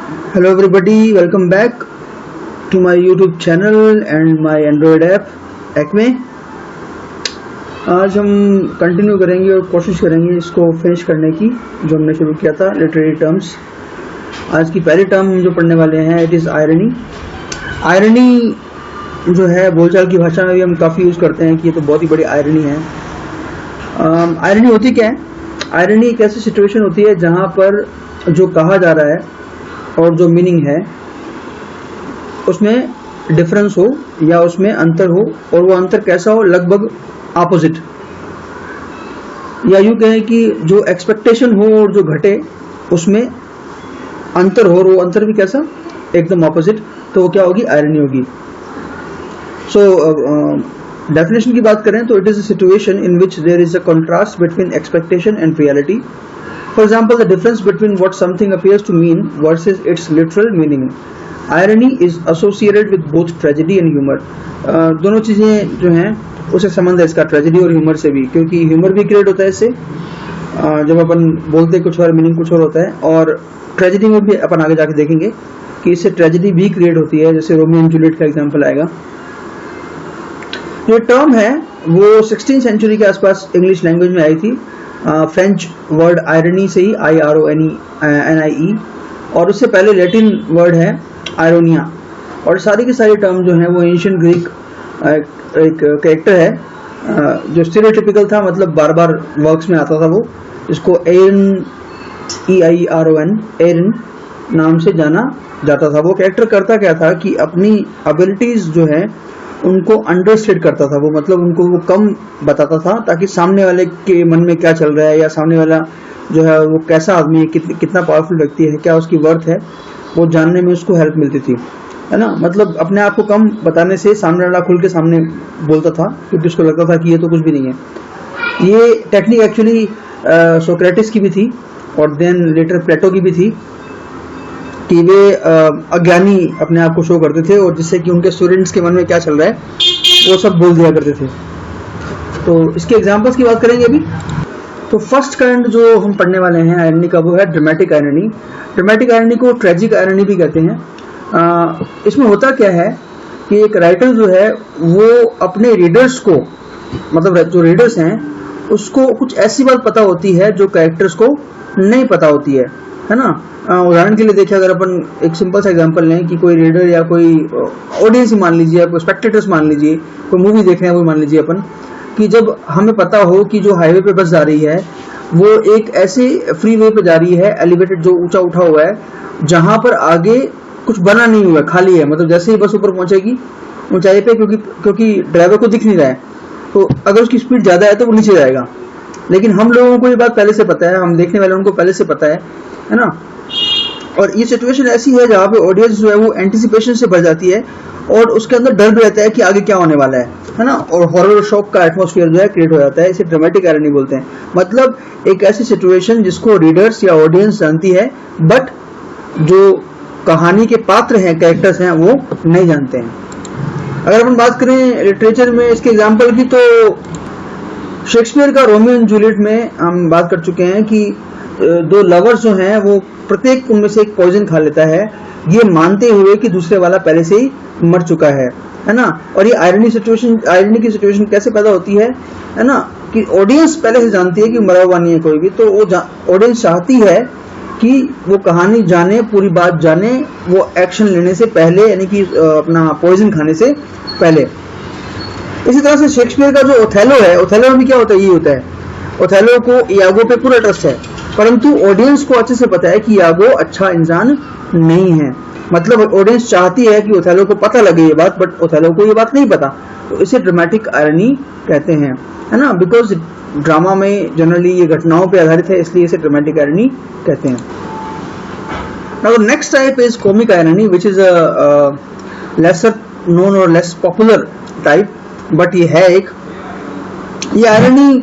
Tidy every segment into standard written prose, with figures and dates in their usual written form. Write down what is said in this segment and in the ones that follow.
Hello everybody, welcome back to my YouTube channel and my Android app Acme। आज हम continue करेंगे और कोशिश करेंगे इसको फिनिश करने की जो हमने शुरू किया था लिटरेरी टर्म्स। आज की पहली टर्म जो पढ़ने वाले हैं इट इज़ आयरनी। आयरनी जो है बोलचाल की भाषा में भी हम काफ़ी यूज़ करते हैं कि ये तो बहुत ही बड़ी आयरनी है। आयरनी होती क्या है? आयरनी एक ऐसी सिचुएशन होती है जहाँ पर जो कहा जा रहा है और जो मीनिंग है उसमें डिफरेंस हो या उसमें अंतर हो, और वो अंतर कैसा हो? लगभग ऑपोजिट, या यूँ कहें कि जो एक्सपेक्टेशन हो और जो घटे उसमें अंतर हो, और वो अंतर भी कैसा? एकदम ऑपोजिट। तो वो क्या होगी? आयरनी होगी। सो डेफिनेशन की बात करें तो it is a situation in which there is a contrast between expectation and reality. For example, the difference between what something appears to mean versus its literal meaning. Irony is associated with both tragedy and humor. दोनों चीज़ें जो हैं उसे संबंध है इसका tragedy और humour से भी, क्योंकि ह्यूमर भी क्रिएट होता है इससे। जब अपन बोलते कुछ और मीनिंग कुछ और होता है, और ट्रेजेडी में भी अपन आगे जाके देखेंगे कि इससे ट्रेजेडी भी क्रिएट होती है, जैसे रोमियो एंड जूलियट का एग्जाम्पल आएगा। जो टर्म है वो 16वीं सेंचुरी के आसपास इंग्लिश लैंग्वेज में आई थी, फ्रेंच वर्ड आयरनी से ही IRONIE, और उससे पहले लैटिन वर्ड है आयरोनिया। और सारी की सारी टर्म जो है वो एंशिएंट ग्रीक एक कैरेक्टर है जो स्टीरियोटिपिकल था, मतलब बार बार वर्क्स में आता था वो, जिसको एरन नाम से जाना जाता था। वो कैरेक्टर करता क्या था कि अपनी एबिलिटीज जो है उनको अंडरस्टेट करता था वो, मतलब उनको वो कम बताता था ताकि सामने वाले के मन में क्या चल रहा है, या सामने वाला जो है वो कैसा आदमी है, कितना पावरफुल व्यक्ति है, क्या उसकी वर्थ है, वो जानने में उसको हेल्प मिलती थी, है ना। मतलब अपने आप को कम बताने से सामने वाला खुल के सामने बोलता था, क्योंकि उसको लगता था कि ये तो कुछ भी नहीं है। ये टेक्निक एक्चुअली सोक्रेटिस की भी थी और देन लेटर प्लेटो की भी थी, कि वे अज्ञानी अपने आप को शो करते थे और जिससे कि उनके स्टूडेंट्स के मन में क्या चल रहा है वो सब बोल दिया करते थे। तो इसके एग्जांपल्स की बात करेंगे अभी। तो फर्स्ट काइंड जो हम पढ़ने वाले हैं आयरनी का वो है ड्रामेटिक आयरनी। ड्रामेटिक आयरनी को ट्रेजिक आयरनी भी कहते हैं। इसमें होता क्या है कि एक राइटर जो है वो अपने रीडर्स को, मतलब जो रीडर्स हैं उसको कुछ ऐसी बात पता होती है जो कैरेक्टर्स को नहीं पता होती है ना। उदाहरण के लिए देखिए, अगर अपन एक सिंपल सा एग्जांपल लें कि कोई रीडर या कोई ऑडियंस ही मान लीजिए, कोई स्पेक्टेटर्स मान लीजिए, कोई मूवी देख रहे हैं वो मान लीजिए अपन, कि जब हमें पता हो कि जो हाईवे पे बस जा रही है वो एक ऐसे फ्री वे पे जा रही है, एलिवेटेड जो ऊंचा उठा हुआ है, जहां पर आगे कुछ बना नहीं हुआ, खाली है, मतलब जैसे ही बस ऊपर पहुंचेगी ऊंचाई पे, क्योंकि ड्राइवर को दिख नहीं रहा है, तो अगर उसकी स्पीड ज्यादा है तो वो नीचे जाएगा। लेकिन हम लोगों को ये बात पहले से पता है, हम देखने वाले उनको पहले से पता है ना। और ये सिचुएशन ऐसी है जहाँ पे ऑडियंस जो है वो एंटिसिपेशन से भर जाती है और उसके अंदर डर भी रहता है कि आगे क्या होने वाला है ना, और हॉरर शॉक का एटमॉस्फेयर जो है क्रिएट हो जाता है। इसे ड्रामेटिक आयरनी बोलते हैं। मतलब एक ऐसी सिचुएशन जिसको रीडर्स या ऑडियंस जानती है, बट जो कहानी के पात्र हैं, कैरेक्टर्स हैं, वो नहीं जानते हैं। अगर अपन बात करें लिटरेचर में इसके एग्जाम्पल की, तो शेक्सपियर का रोमियो एंड जूलियट में हम बात कर चुके हैं कि दो लवर्स जो हैं वो प्रत्येक उनमें से एक पॉइजन खा लेता है, ये मानते हुए कि दूसरे वाला पहले से ही मर चुका है ना। और ये आयरनी की सिचुएशन कैसे पैदा होती है ना, कि ऑडियंस पहले से जानती है कि मरा हुआ नहीं है कोई भी, तो वो ऑडियंस चाहती है कि वो कहानी जाने, पूरी बात जाने, वो एक्शन लेने से पहले, यानी कि अपना पॉइजन खाने से पहले। इसी तरह से शेक्सपियर का जो ओथेलो है, ओथेलो में भी क्या होता है, ये होता है, ओथेलो को यागो पे पूरा ट्रस्ट है, परंतु ऑडियंस को अच्छे से पता है कि यागो अच्छा इंसान नहीं है। मतलब ऑडियंस चाहती है कि ओथेलो को पता लगे ये बात, बट ओथेलो को ये बात नहीं पता। तो इसे ड्रामेटिक आयरनी कहते हैं, है ना, बिकॉज ड्रामा में जनरली ये घटनाओं पे आधारित है, इसलिए इसे ड्रामेटिक आयरनी कहते हैं। Now next type is comic irony, which is a lesser known और लेस पॉपुलर टाइप, बट ये है एक। ये आयरनी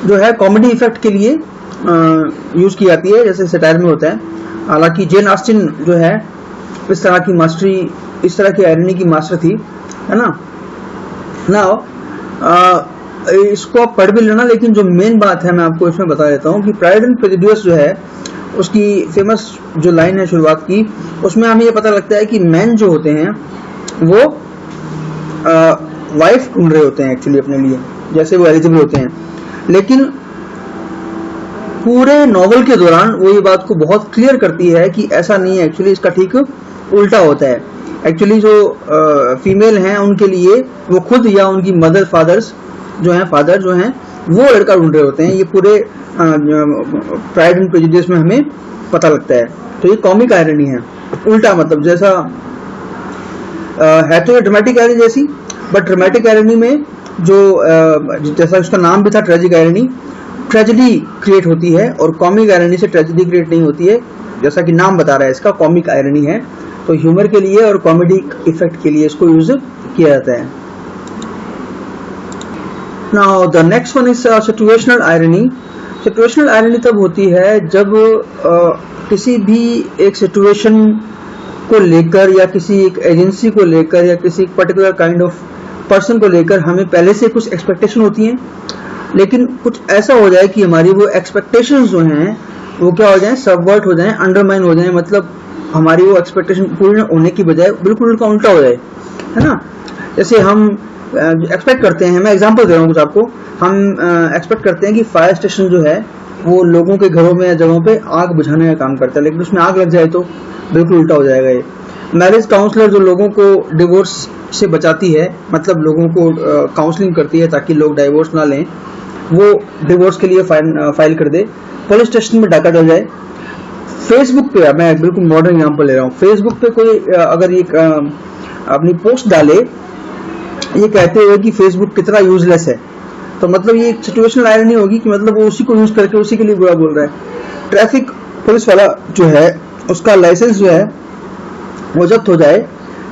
जो है कॉमेडी इफेक्ट के लिए यूज की जाती है, जैसे सटायर में होता है। हालांकि जेन ऑस्टिन जो है इस तरह की आयरनी की मास्टर थी, है ना। नाउ इसको आप पढ़ भी लेना, लेकिन जो मेन बात है मैं आपको इसमें बता देता हूँ कि प्राइड एंड प्रेजुडिस जो है उसकी फेमस जो लाइन है शुरुआत की, उसमें हमें ये पता लगता है कि मैन जो होते हैं वो वाइफ ढूंढ रहे होते हैं एक्चुअली अपने लिए, जैसे वो एलिजिबल होते हैं। लेकिन पूरे नॉवल के दौरान वो ये बात को बहुत क्लियर करती है कि ऐसा नहीं है, एक्चुअली इसका ठीक उल्टा होता है। एक्चुअली जो फीमेल हैं उनके लिए वो खुद या उनकी मदर फादर्स जो हैं, फादर जो हैं, वो लड़का ढूंढ रहे होते हैं। ये पूरे प्राइड एंड प्रेजुडिस में हमें पता लगता है। तो ये कॉमिक आयरनी है, उल्टा मतलब जैसा है तो ये ड्रामेटिक आयरनी जैसी, बट ड्रामेटिक आयरनी में जो जैसा उसका नाम भी था ट्रेजिक आयरनी, ट्रेजेडी क्रिएट होती है, और कॉमिक आयरनी से ट्रेजेडी क्रिएट नहीं होती है, जैसा कि नाम बता रहा है इसका कॉमिक आयरनी है। तो ह्यूमर के लिए और कॉमेडी इफेक्ट के लिए इसको यूज किया जाता है। Now the next one is situational irony. Situational irony तब होती है जब किसी भी एक सिचुएशन को लेकर या किसी एक एजेंसी को लेकर या किसी पर्टिकुलर काइंड ऑफ पर्सन को लेकर हमें पहले से कुछ एक्सपेक्टेशन होती हैं, लेकिन कुछ ऐसा हो जाए कि हमारी वो एक्सपेक्टेशंस जो हैं वो क्या हो जाएं, सबवर्ट हो जाएं, अंडरमाइन हो जाएं, मतलब हमारी वो एक्सपेक्टेशन पूरी होने की बजाय बिल्कुल उनका उल्टा हो जाए, है ना। जैसे हम एक्सपेक्ट करते हैं, मैं एग्जांपल दे रहा हूँ कुछ आपको, हम एक्सपेक्ट करते हैं कि फायर स्टेशन जो है वो लोगों के घरों में या जगहों पे आग बुझाने का काम करता है, लेकिन उसमें आग लग जाए तो बिल्कुल उल्टा हो जाएगा ये। मैरिज काउंसलर जो लोगों को डिवोर्स से बचाती है, मतलब लोगों को काउंसलिंग करती है ताकि लोग डाइवोर्स ना लें, वो डिवोर्स के लिए फाइल कर दे। पुलिस स्टेशन में डाका डल जाए। फेसबुक पे, मैं बिल्कुल मॉडर्न एग्जांपल ले रहा हूँ, फेसबुक पे कोई अगर ये अपनी पोस्ट डाले ये कहते हुए कि फेसबुक कितना यूजलेस है, तो मतलब ये एक सिचुएशनल आयरनी होगी कि मतलब वो उसी को यूज करके उसी के लिए बुरा बोल रहा है। ट्रैफिक पुलिस वाला जो है उसका लाइसेंस जो है वो जब्त हो जाए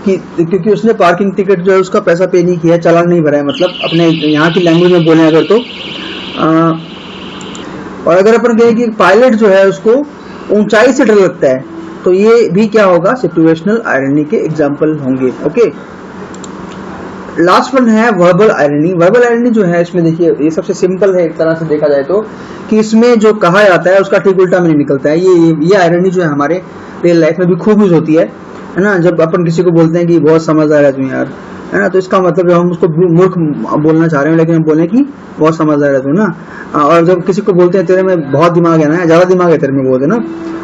कि क्योंकि उसने पार्किंग टिकट जो है उसका पैसा पे नहीं किया, चालान नहीं भरा है, मतलब अपने यहाँ की लैंग्वेज में बोले अगर तो। और अगर अपन कहें कि पायलट जो है उसको ऊंचाई से डर लगता है, तो ये भी क्या होगा, सिचुएशनल आयरनी के एग्जाम्पल होंगे। ओके, लास्ट वन है वर्बल आयरनी। वर्बल आयरनी जो है इसमें देखिए ये सबसे सिंपल है एक तरह से देखा जाए तो, कि इसमें जो कहा जाता है उसका ठीक उल्टा में नहीं निकलता है। ये आयरनी जो है हमारे रियल लाइफ में भी खूब यूज होती है ना। जब अपन किसी को बोलते हैं कि बहुत समझदार है तुम यार, है ना, तो इसका मतलब जब हम उसको मूर्ख बोलना चाह रहे हैं लेकिन हम बोले कि बहुत समझदार है तू ना। और जब किसी को बोलते हैं तेरे में बहुत दिमाग है ना, ज्यादा दिमाग है तेरे में, बोलते ना,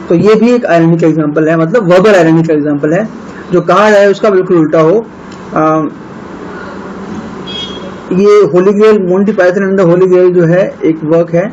तो ये भी एक आयरनी का एग्जाम्पल है, मतलब वर्बल आयरनी का एग्जाम्पल है। जो कहा जाए उसका बिल्कुल उल्टा हो। ये Holy Grail, Monty Python and the Holy Grail जो है एक वर्क है,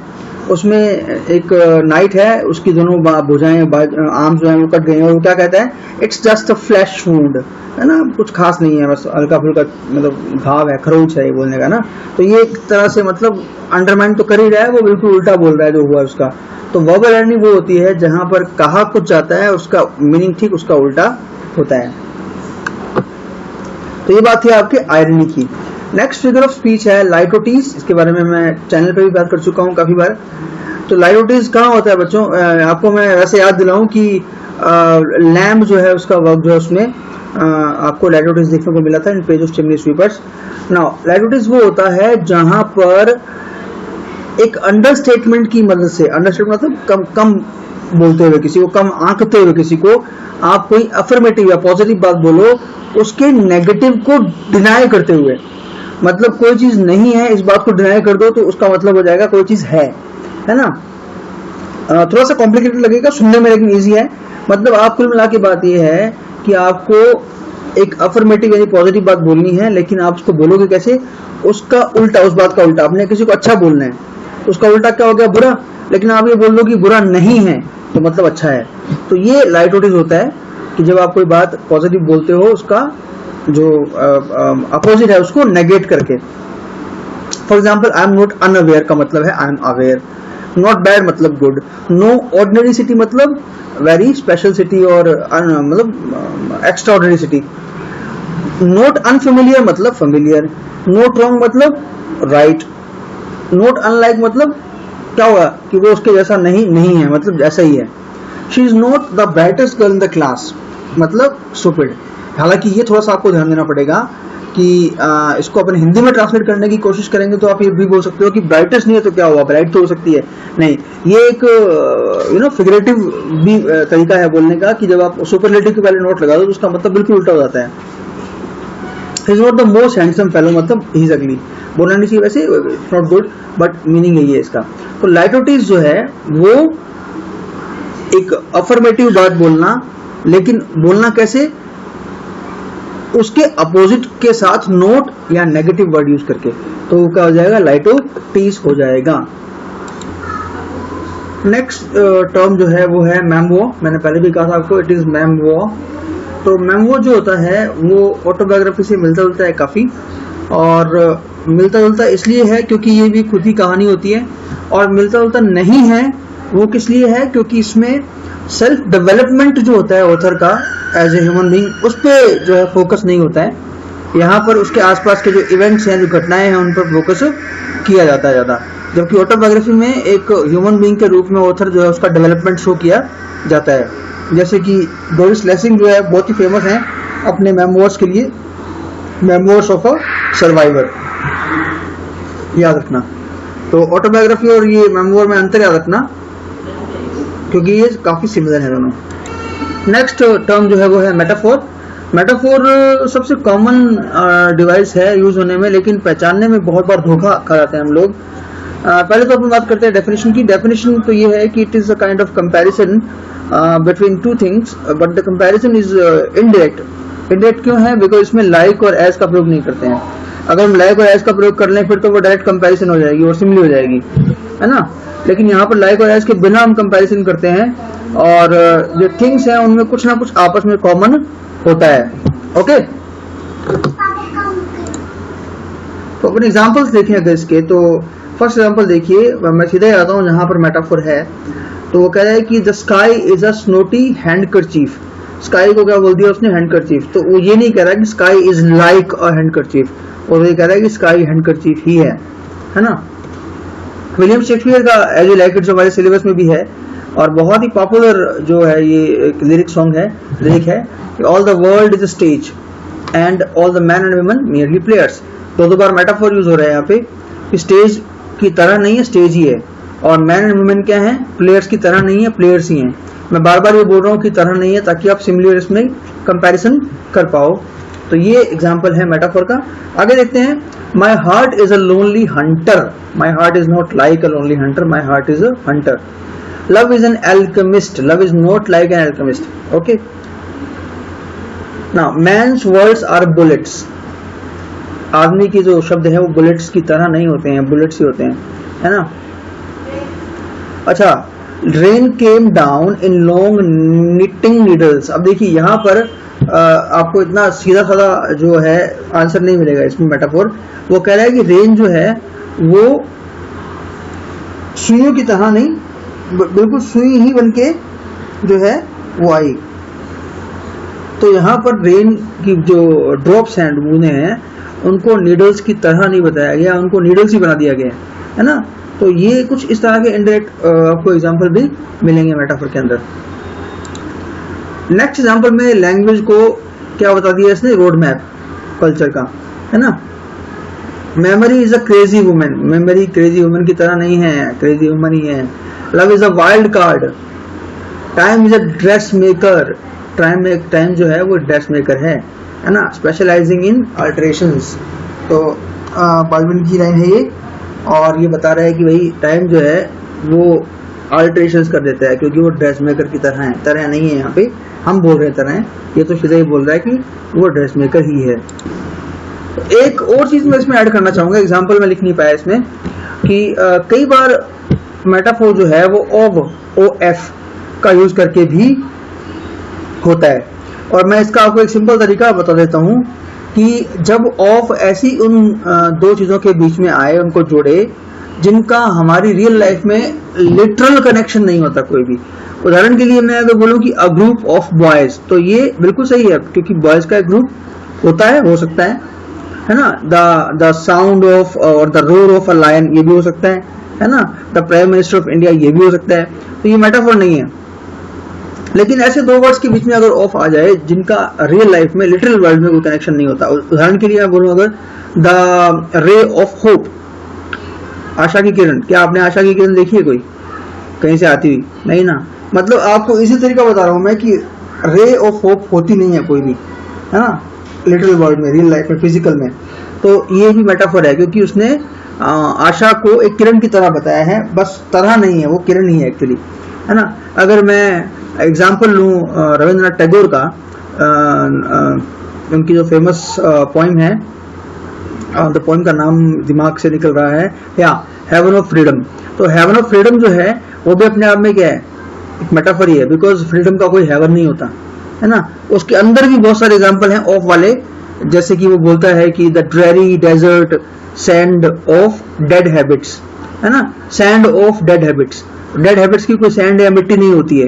उसमें एक नाइट है, उसकी दोनों भुजाएं आर्म जो है वो कट गए हैं, और वो क्या कहता है, it's just a flash wound, है ना, कुछ खास नहीं है, बस हल्का फुल्का मतलब घाव है, खरोंच है ये बोलने का ना। तो ये एक तरह से मतलब अंडरमाइन तो कर ही रहा है, वो बिल्कुल उल्टा बोल रहा है जो हुआ उसका। तो वर्बल आयरनी वो होती है जहां पर कहा कुछ जाता है, उसका मीनिंग ठीक उसका उल्टा होता है। तो ये बात थी आपके आयरनी की। नेक्स्ट फिगर ऑफ स्पीच है लाइटोटीज। इसके बारे में मैं चैनल पे भी बात कर चुका हूँ काफी बार। तो लाइटोटीज कहाँ होता है बच्चों, आपको मैं वैसे याद दिलाऊं कि लैम्ब जो है उसका वर्क जो है उसमें आपको लाइटोटीज देखने को मिला था in page of chimney sweepers. Now litotes वो होता है जहां पर एक अंडरस्टेटमेंट की मदद से, अंडरस्टेटमेंट मतलब कम बोलते हुए किसी को, कम आंकते हुए किसी को, आप कोई अफर्मेटिव या पॉजिटिव बात बोलो उसके नेगेटिव को डिनाई करते हुए, मतलब कोई चीज नहीं है इस बात को डिनाई कर दो तो उसका मतलब हो जाएगा कोई चीज है ना। थोड़ा सा कॉम्प्लिकेटेड लगेगा सुनने में लेकिन इजी है। मतलब आप कुल मिला के बात यह है कि आपको एक अफर्मेटिव यानी पॉजिटिव बात बोलनी है, लेकिन आप उसको बोलोगे कैसे, उसका उल्टा, उस बात का उल्टा। आपने किसी को अच्छा बोलना है तो उसका उल्टा क्या हो गया, बुरा, लेकिन आप ये बोल दो कि बुरा नहीं है तो मतलब अच्छा है। तो ये लाइटोटीज होता है कि जब आप कोई बात पॉजिटिव बोलते हो उसका जो अपोजिट है उसको नेगेट करके। For example I am not unaware का मतलब है I am aware, not bad मतलब गुड, नो ऑर्डिनरी सिटी मतलब वेरी स्पेशल सिटी और मतलब extra ordinary city, not unfamiliar मतलब फेमिलियर, नॉट रॉन्ग मतलब राइट, नॉट अनलाइक मतलब क्या हुआ कि वो उसके जैसा नहीं है, मतलब जैसा ही है। She is not the brightest girl in the class मतलब स्टूपिड। हालांकि ये थोड़ा सा आपको ध्यान देना पड़ेगा कि इसको अपन हिंदी में ट्रांसलेट करने की कोशिश करेंगे तो आप ये भी बोल सकते हो कि ब्राइटेस्ट नहीं है तो क्या हुआ, ब्राइट तो हो सकती है। नहीं, ये एक फिगरेटिव भी तरीका है बोलने का कि जब आप सुपरलेटिव के पहले नोट लगा दो तो उसका मतलब बिल्कुल उल्टा हो जाता है। He is not the most handsome fellow, मतलब ही इज अगली बोलना नहीं चाहिए वैसे, नॉट गुड, बट मीनिंग यही है इसका। तो लाइटोटिस जो है वो एक अफर्मेटिव बात बोलना, लेकिन बोलना कैसे, उसके अपोजिट के साथ नोट या नेगेटिव वर्ड यूज करके, तो वो क्या हो जाएगा, लाइटोटिस हो जाएगा। नेक्स्ट टर्म जो है वो है मैमवो। मैंने पहले भी कहा था आपको, इट इज मैमवो। तो मैमवो जो होता है वो ऑटोबायोग्राफी से मिलता जुलता है काफी, और मिलता जुलता इसलिए है क्योंकि ये भी खुद ही कहानी होती है, और मिलता जुलता नहीं है वो किस लिए है, क्योंकि इसमें सेल्फ डेवलपमेंट जो होता है ऑथर का एज ए ह्यूमन बीइंग, उस पर जो है फोकस नहीं होता है। यहाँ पर उसके आसपास के जो इवेंट्स हैं, जो घटनाएं हैं, उन पर फोकस किया जाता है ज़्यादा, जबकि ऑटोबायोग्राफी में एक ह्यूमन बीइंग के रूप में ऑथर जो है उसका डेवलपमेंट शो किया जाता है। जैसे कि डोरिस लेसिंग जो है बहुत ही फेमस हैं अपने मेमोर्स के लिए, मेमोर्स ऑफ अ सर्वाइवर, याद रखना। तो ऑटोबायोग्राफी और ये मेमोर में अंतर याद रखना, क्योंकि ये काफी सिमिलर है दोनों। नेक्स्ट टर्म जो है वो है मेटाफोर। मेटाफोर सबसे कॉमन डिवाइस है यूज होने में, लेकिन पहचानने में बहुत बार धोखा खा जाते हैं हम लोग। पहले तो अपन बात करते हैं डेफिनेशन की। डेफिनेशन तो ये है कि it is a kind of comparison between two things, but the comparison is indirect. Indirect क्यों है? बिकॉज इसमें लाइक और एज का प्रयोग नहीं करते हैं। अगर हम लाइक और एज का प्रयोग कर लें फिर तो वो डायरेक्ट कंपैरिजन हो जाएगी और सिमिली हो जाएगी, है ना। लेकिन यहाँ पर लाइक और एज के बिना हम कंपैरिजन करते हैं, और जो थिंग्स हैं उनमें कुछ ना कुछ आपस में कॉमन होता है। ओके, तो अपन एग्जांपल्स देखें अगर इसके, तो फर्स्ट एग्जांपल देखिए, मैं सीधे आता हूँ जहां पर मेटाफोर है। तो वो कह रहा है कि the sky is a snotty handkerchief. Sky को क्या बोल दिया उसने? हैंडकरचीफ। तो वो ये नहीं कह रहा कि sky is like a handkerchief, और ये कह रहा है कि स्काई हैंडकरचीफ ही है ना। विलियम शेक्सपियर का एज यू लाइक इट जो हमारे सिलेबस में भी है, और बहुत ही पॉपुलर जो है ये एक लिरिक सॉन्ग है, लिरिक है, all the world is a stage and all the man and women merely players. दो बार मेटाफोर यूज हो रहा है यहाँ पे। स्टेज की तरह नहीं है, स्टेज ही है, और मैन एंड वुमेन क्या है? प्लेयर्स की तरह नहीं है, प्लेयर्स ही हैं। मैं बार बार ये बोल रहा हूँ कि तरह नहीं है, ताकि आप सिमिलर इसमें कंपैरिजन कर पाओ। तो ये एग्जांपल है मेटाफोर का। आगे देखते हैं, my heart is a lonely hunter. My heart is not like a lonely hunter, my heart is a hunter. Love is an alchemist, love is not like an alchemist. Okay, now man's words are bullets. आदमी की जो शब्द है वो bullets की तरह नहीं होते हैं, बुलेट्स ही होते हैं, है ना। अच्छा, rain came down in long knitting needles. अब देखिए यहाँ पर आपको इतना सीधा साधा जो है आंसर नहीं मिलेगा इसमें मेटाफोर। वो कह रहा है कि रेन जो है वो सुइयों की तरह नहीं, बिल्कुल सुई ही बनके जो है वो आई। तो यहाँ पर रेन की जो ड्रॉप्स हैं, बूंदे हैं, उनको नीडल्स की तरह नहीं बताया गया, उनको नीडल्स ही बना दिया गया है ना। तो ये कुछ इस तरह के इनडायरेक्ट आपको एग्जांपल भी मिलेंगे मेटाफोर के अंदर। नेक्स्ट एग्जांपल में लैंग्वेज को क्या बता दिया इसने? रोड मैप कल्चर का, है ना। Memory is a crazy women. Memory crazy women की तरह नहीं है, क्रेजी वुमन ही है। Love is a wild card. Time is a dress maker. Time जो है वो ड्रेस मेकर है ना। स्पेशलाइजिंग इन अल्टरेशंस। तो बाल्बिन की लाइन है ये, और ये बता रहा है कि भाई टाइम जो है वो अल्टरेशंस कर देता है, क्योंकि वो ड्रेस मेकर की तरह है। तरह नहीं है यहाँ पे, हम बोल रहे हैं तरह है, ये तो सीधा ही बोल रहा है कि वो ड्रेस मेकर ही है। एक और चीज मैं इसमें ऐड करना चाहूंगा, एग्जाम्पल में लिख नहीं पाया इसमें, कि कई बार मेटाफोर जो है वो OF का यूज करके भी होता है। और मैं इसका आपको एक सिंपल तरीका बता देता हूं कि जब ऑफ ऐसी उन दो चीजों के बीच में आए, उनको जोड़े जिनका हमारी रियल लाइफ में लिटरल कनेक्शन नहीं होता कोई भी। उदाहरण के लिए मैं अगर बोलूं कि अ ग्रुप ऑफ बॉयज, तो ये बिल्कुल सही है, क्योंकि बॉयज का एक ग्रुप होता है, हो सकता है ना। द साउंड ऑफ और the roar of a lion, ये भी हो सकता है ना। The prime minister of India, ये भी हो सकता है। तो ये मेटाफोर नहीं है, लेकिन ऐसे दो वर्ड्स के बीच में अगर ऑफ आ जाए जिनका रियल लाइफ में लिटरल वर्ल्ड में कोई कनेक्शन नहीं होता, उदाहरण के लिए मैं बोलूँ अगर द रे ऑफ होप, आशा की किरण, क्या आपने आशा की किरण देखी है कोई कहीं से आती हुई? नहीं ना। मतलब आपको इसी तरीका बता रहा हूं मैं कि रे ऑफ होप होती नहीं है कोई भी, है ना, लिटरल वर्ल्ड में, रियल लाइफ में, फिजिकल में। तो ये भी मेटाफर है क्योंकि उसने आशा को एक किरण की तरह बताया है, बस तरह नहीं है, वो किरण ही है एक्चुअली, है ना। अगर मैं एग्जाम्पल लूँ रविंद्रनाथ टैगोर का, उनकी जो फेमस पोइम है, द पोइम का नाम दिमाग से निकल रहा है, या हेवन ऑफ फ्रीडम। तो हेवन ऑफ फ्रीडम जो है वो भी अपने आप में क्या है, एक मेटाफर ही है, बिकॉज फ्रीडम का कोई हेवन नहीं होता, है ना। उसके अंदर भी बहुत सारे एग्जांपल हैं ऑफ वाले, जैसे कि वो बोलता है कि the dreary desert sand of dead habits, है ना, sand of dead habits. Dead habits की कोई सैंड या मिट्टी नहीं होती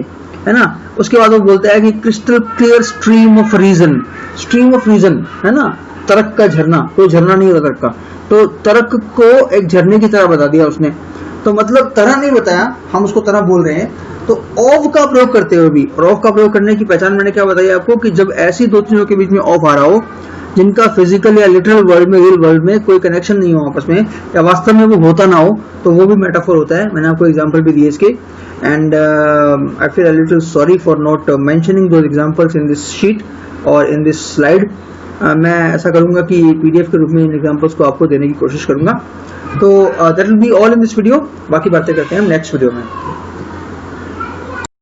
है ना। उसके बाद वो बोलता है कि crystal clear stream of reason, stream of reason, है ना, तर्क का झरना, कोई झरना नहीं होता तर्क का, तो तर्क को एक झरने की तरह बता दिया उसने। तो मतलब तरह नहीं बताया, हम उसको तरह बोल रहे हैं। तो ऑफ का प्रयोग करते हुए भी, और ऑफ का प्रयोग करने की पहचान मैंने क्या बताई आपको, कि जब ऐसी दो चीजों के बीच में ऑफ आ रहा हो जिनका फिजिकल या लिटरल वर्ल्ड में, रियल वर्ल्ड में कोई कनेक्शन नहीं हो आपस में, या वास्तव में वो होता ना हो, तो वो भी मेटाफोर होता है। मैंने आपको एग्जांपल भी दिए इसके, and I feel a little sorry for not mentioning those examples in this sheet और इन दिस स्लाइड। मैं ऐसा करूंगा कि पीडीएफ के रूप में इन एग्जांपल्स को आपको देने की कोशिश करूंगा। तो that will be all in this video. बाकी बातें करते हैं हम नेक्स्ट वीडियो में।